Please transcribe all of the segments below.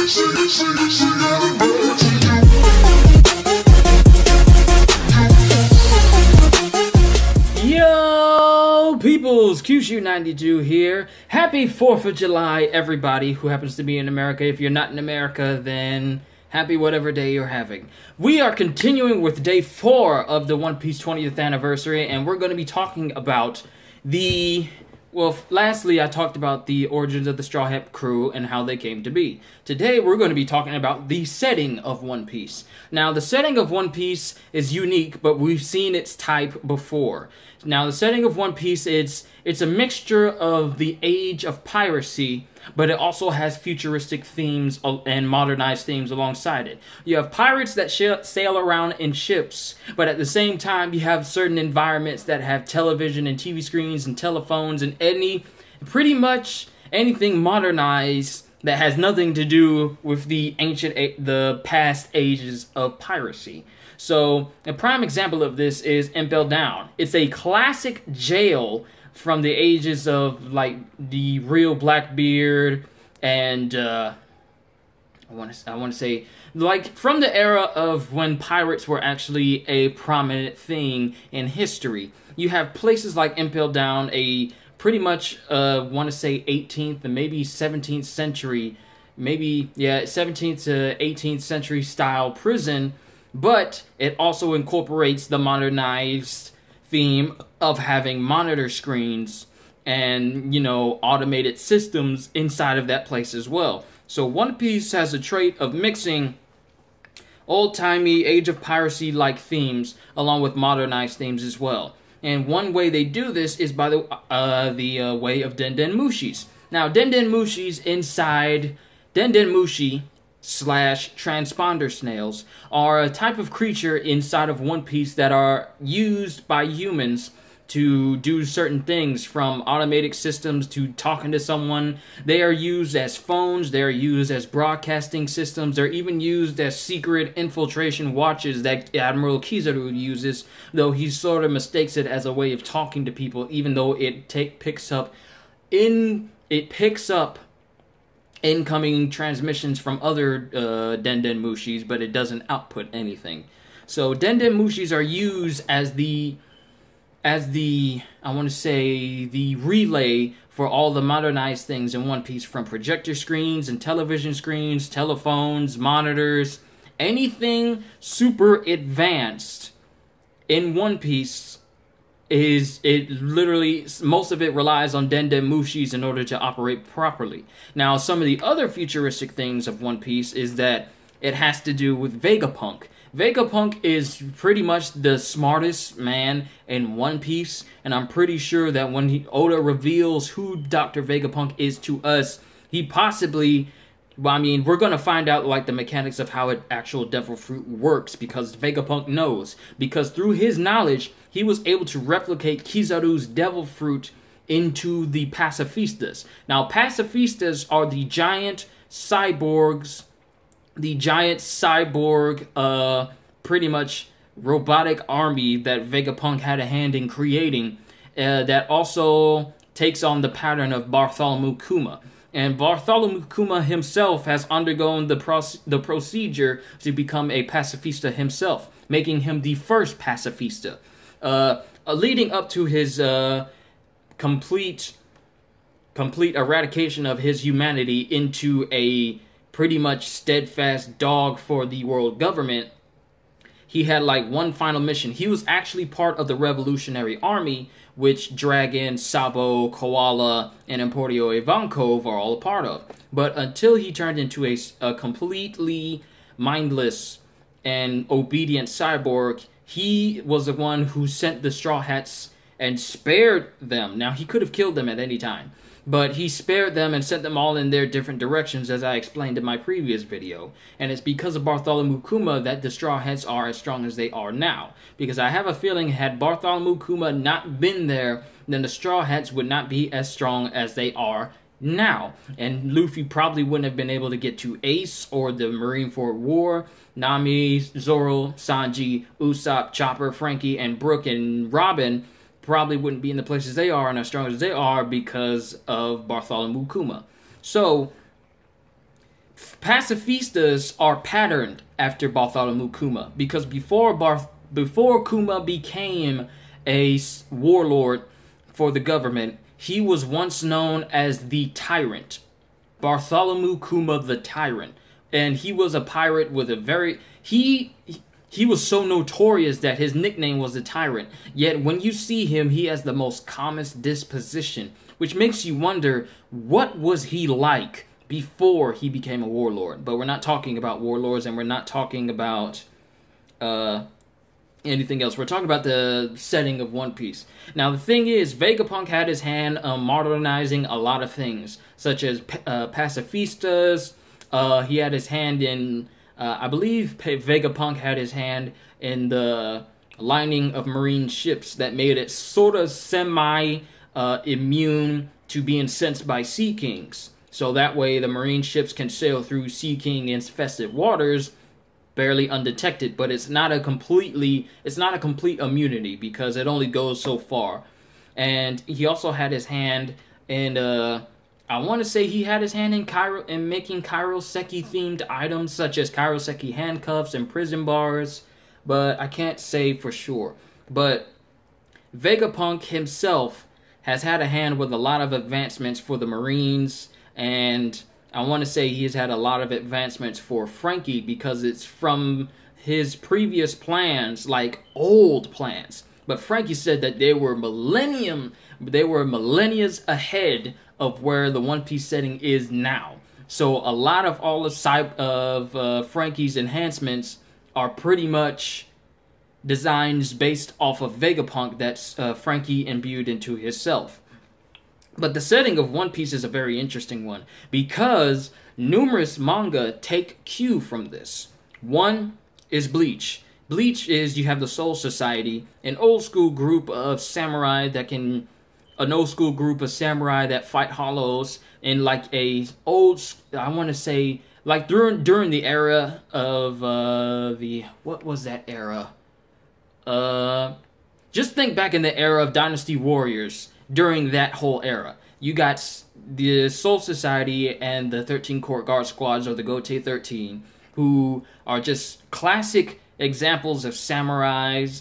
Yo, peoples, QShoot92 here. Happy 4th of July, everybody who happens to be in America. If you're not in America, then happy whatever day you're having. We are continuing with day 4 of the One Piece 20th anniversary, and we're going to be talking about lastly, I talked about the origins of the Straw Hat crew and how they came to be. Today, we're going to be talking about the setting of One Piece. Now, the setting of One Piece is unique, but we've seen its type before. Now, the setting of One Piece, it's a mixture of the age of piracy, but it also has futuristic themes and modernized themes alongside it. You have pirates that sail around in ships, but at the same time, you have certain environments that have television and TV screens and telephones and pretty much anything modernized that has nothing to do with the past ages of piracy. So, a prime example of this is Impel Down. It's a classic jail from the ages of, like, the real Blackbeard and, I want to say, like, from the era of when pirates were actually a prominent thing in history. You have places like Impel Down, a pretty much, want to say 18th and maybe 17th century, 17th to 18th century style prison, but it also incorporates the modernized theme of having monitor screens and, you know, automated systems inside of that place as well. So One Piece has a trait of mixing old-timey Age of Piracy-like themes along with modernized themes as well. And one way they do this is by the way of Den Mushis. Now, Den Mushis inside Den Mushi / transponder snails are a type of creature inside of One Piece that are used by humans to do certain things, from automatic systems to talking to someone. They are used as phones, they are used as broadcasting systems, they're even used as secret infiltration watches that Admiral Kizaru uses, though he sort of mistakes it as a way of talking to people, even though it picks up incoming transmissions from other Den Mushis, but it doesn't output anything. So Den Mushis are used as the I want to say the relay for all the modernized things in One Piece, from projector screens and television screens, telephones, monitors, anything super advanced in One Piece. Most of it relies on Den Mushis in order to operate properly. Now, some of the other futuristic things of One Piece is that it has to do with Vegapunk. Vegapunk is pretty much the smartest man in One Piece, and I'm pretty sure that when Oda reveals who Dr. Vegapunk is to us, he possibly... Well, I mean, we're going to find out, like, the mechanics of how actual Devil Fruit works, because Vegapunk knows. Because through his knowledge, he was able to replicate Kizaru's Devil Fruit into the Pacifistas. Now, Pacifistas are the giant cyborgs, pretty much robotic army that Vegapunk had a hand in creating, that also takes on the pattern of Bartholomew Kuma. And Bartholomew Kuma himself has undergone the procedure to become a pacifista himself, making him the first pacifista, leading up to his complete eradication of his humanity into a pretty much steadfast dog for the world government. He had, like, one final mission. He was actually part of the Revolutionary Army, which Dragon, Sabo, Koala, and Emporio Ivankov are all a part of. But until he turned into a completely mindless and obedient cyborg, he was the one who sent the Straw Hats and spared them. Now, he could have killed them at any time, but he spared them and sent them all in their different directions, as I explained in my previous video. And it's because of Bartholomew Kuma that the Straw Hats are as strong as they are now. Because I have a feeling, had Bartholomew Kuma not been there, then the Straw Hats would not be as strong as they are now. And Luffy probably wouldn't have been able to get to Ace or the Marineford War. Nami, Zoro, Sanji, Usopp, Chopper, Frankie, and Brook and Robin probably wouldn't be in the places they are and as strong as they are because of Bartholomew Kuma. So, Pacifistas are patterned after Bartholomew Kuma because before Kuma became a warlord for the government, he was once known as the Tyrant. Bartholomew Kuma the Tyrant. And he was a pirate with a very... He was so notorious that his nickname was the Tyrant. Yet when you see him, he has the most calmest disposition, which makes you wonder, what was he like before he became a warlord? But we're not talking about warlords, and we're not talking about anything else. We're talking about the setting of One Piece. Now, the thing is, Vegapunk had his hand modernizing a lot of things, such as pacifistas. He had his hand in, I believe Vegapunk had his hand in the lining of marine ships that made it sort of semi-immune to being sensed by Sea Kings. So that way the marine ships can sail through Sea King infested waters barely undetected, but it's not a complete immunity because it only goes so far. And he also had his hand in I want to say he had his hand in making Kairoseki themed items such as Kairoseki handcuffs and prison bars, but I can't say for sure. But Vegapunk himself has had a hand with a lot of advancements for the Marines, and I want to say he's had a lot of advancements for Franky because it's from his previous plans, like old plans. But Franky said that they were millennias ahead of where the One Piece setting is now. So a lot of all of Franky's enhancements are pretty much designs based off of Vegapunk that Franky imbued into himself. But the setting of One Piece is a very interesting one because numerous manga take cue from this. One is Bleach. Bleach is, you have the Soul Society, an old school group of samurai that fight hollows in like I want to say, like during the era of what was that era? Just think back in the era of Dynasty Warriors. During that whole era, you got the Soul Society and the 13 Court Guard Squads, or the Gotei 13, who are just classic examples of samurais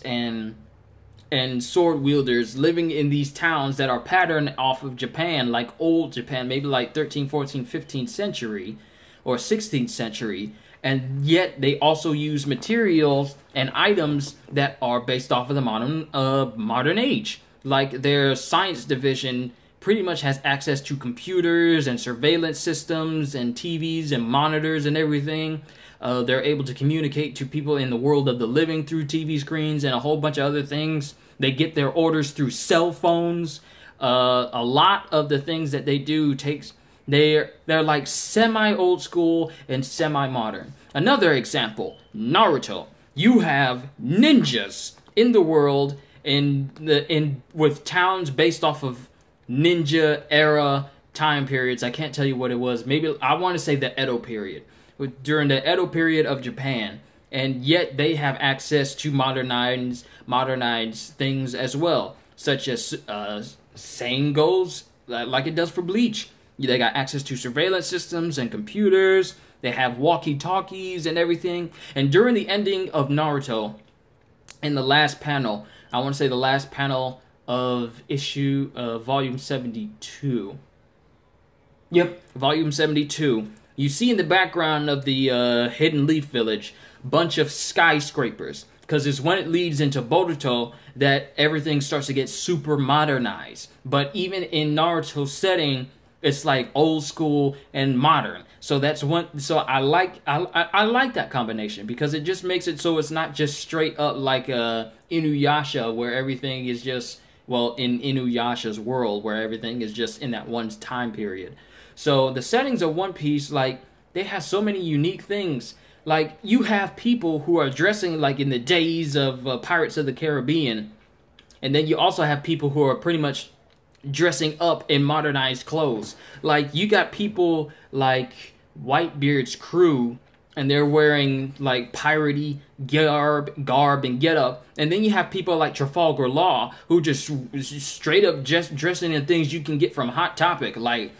and sword wielders living in these towns that are patterned off of Japan, like old Japan, maybe like 13th, 14th, 15th century or 16th century, and yet they also use materials and items that are based off of the modern age. Like their science division pretty much has access to computers and surveillance systems and TVs and monitors and everything. They're able to communicate to people in the world of the living through TV screens and a whole bunch of other things. They get their orders through cell phones. A lot of the things that they do they're like semi-old school and semi-modern. Another example, Naruto. You have ninjas in the world with towns based off of ninja era time periods. I can't tell you what it was. Maybe I want to say the Edo period. During the Edo period of Japan, and yet they have access to modernized things as well, such as Sengo's, like it does for Bleach. They got access to surveillance systems and computers. They have walkie-talkies and everything. And during the ending of Naruto, in the last panel, I want to say the last panel of volume 72. Yep, volume 72. You see in the background of the Hidden Leaf Village, bunch of skyscrapers. Because it's when it leads into Boruto that everything starts to get super modernized. But even in Naruto's setting, it's like old school and modern. So that's one. So I like that combination because it just makes it so it's not just straight up like Inuyasha, where everything is just, well, in Inuyasha's world where everything is just in that one time period. So the settings of One Piece, like, they have so many unique things. Like, you have people who are dressing like in the days of Pirates of the Caribbean, and then you also have people who are pretty much dressing up in modernized clothes. Like, you got people like Whitebeard's crew, and they're wearing like piratey garb and getup, and then you have people like Trafalgar Law who just straight up just dressing in things you can get from Hot Topic, like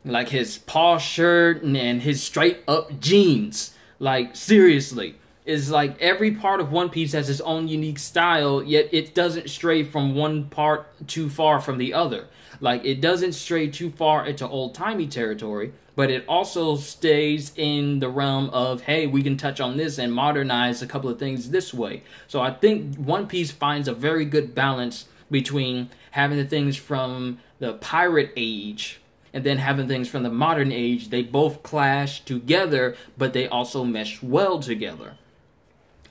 like his paw shirt and his straight up jeans. Like, seriously. Is like every part of One Piece has its own unique style, yet it doesn't stray from one part too far from the other. Like, it doesn't stray too far into old-timey territory, but it also stays in the realm of, hey, we can touch on this and modernize a couple of things this way. So I think One Piece finds a very good balance between having the things from the pirate age and then having things from the modern age. They both clash together, but they also mesh well together.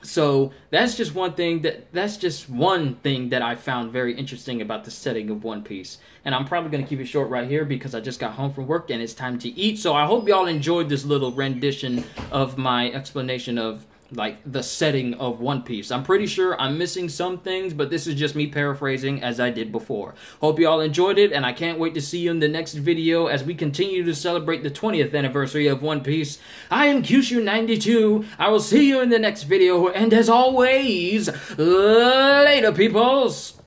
So that's just one thing that I found very interesting about the setting of One Piece. And I'm probably going to keep it short right here because I just got home from work and it's time to eat. So I hope y'all enjoyed this little rendition of my explanation of like the setting of One Piece. I'm pretty sure I'm missing some things, but this is just me paraphrasing as I did before. Hope you all enjoyed it, and I can't wait to see you in the next video as we continue to celebrate the 20th anniversary of One Piece. I am Kyushu92. I will see you in the next video, and as always, later, peoples!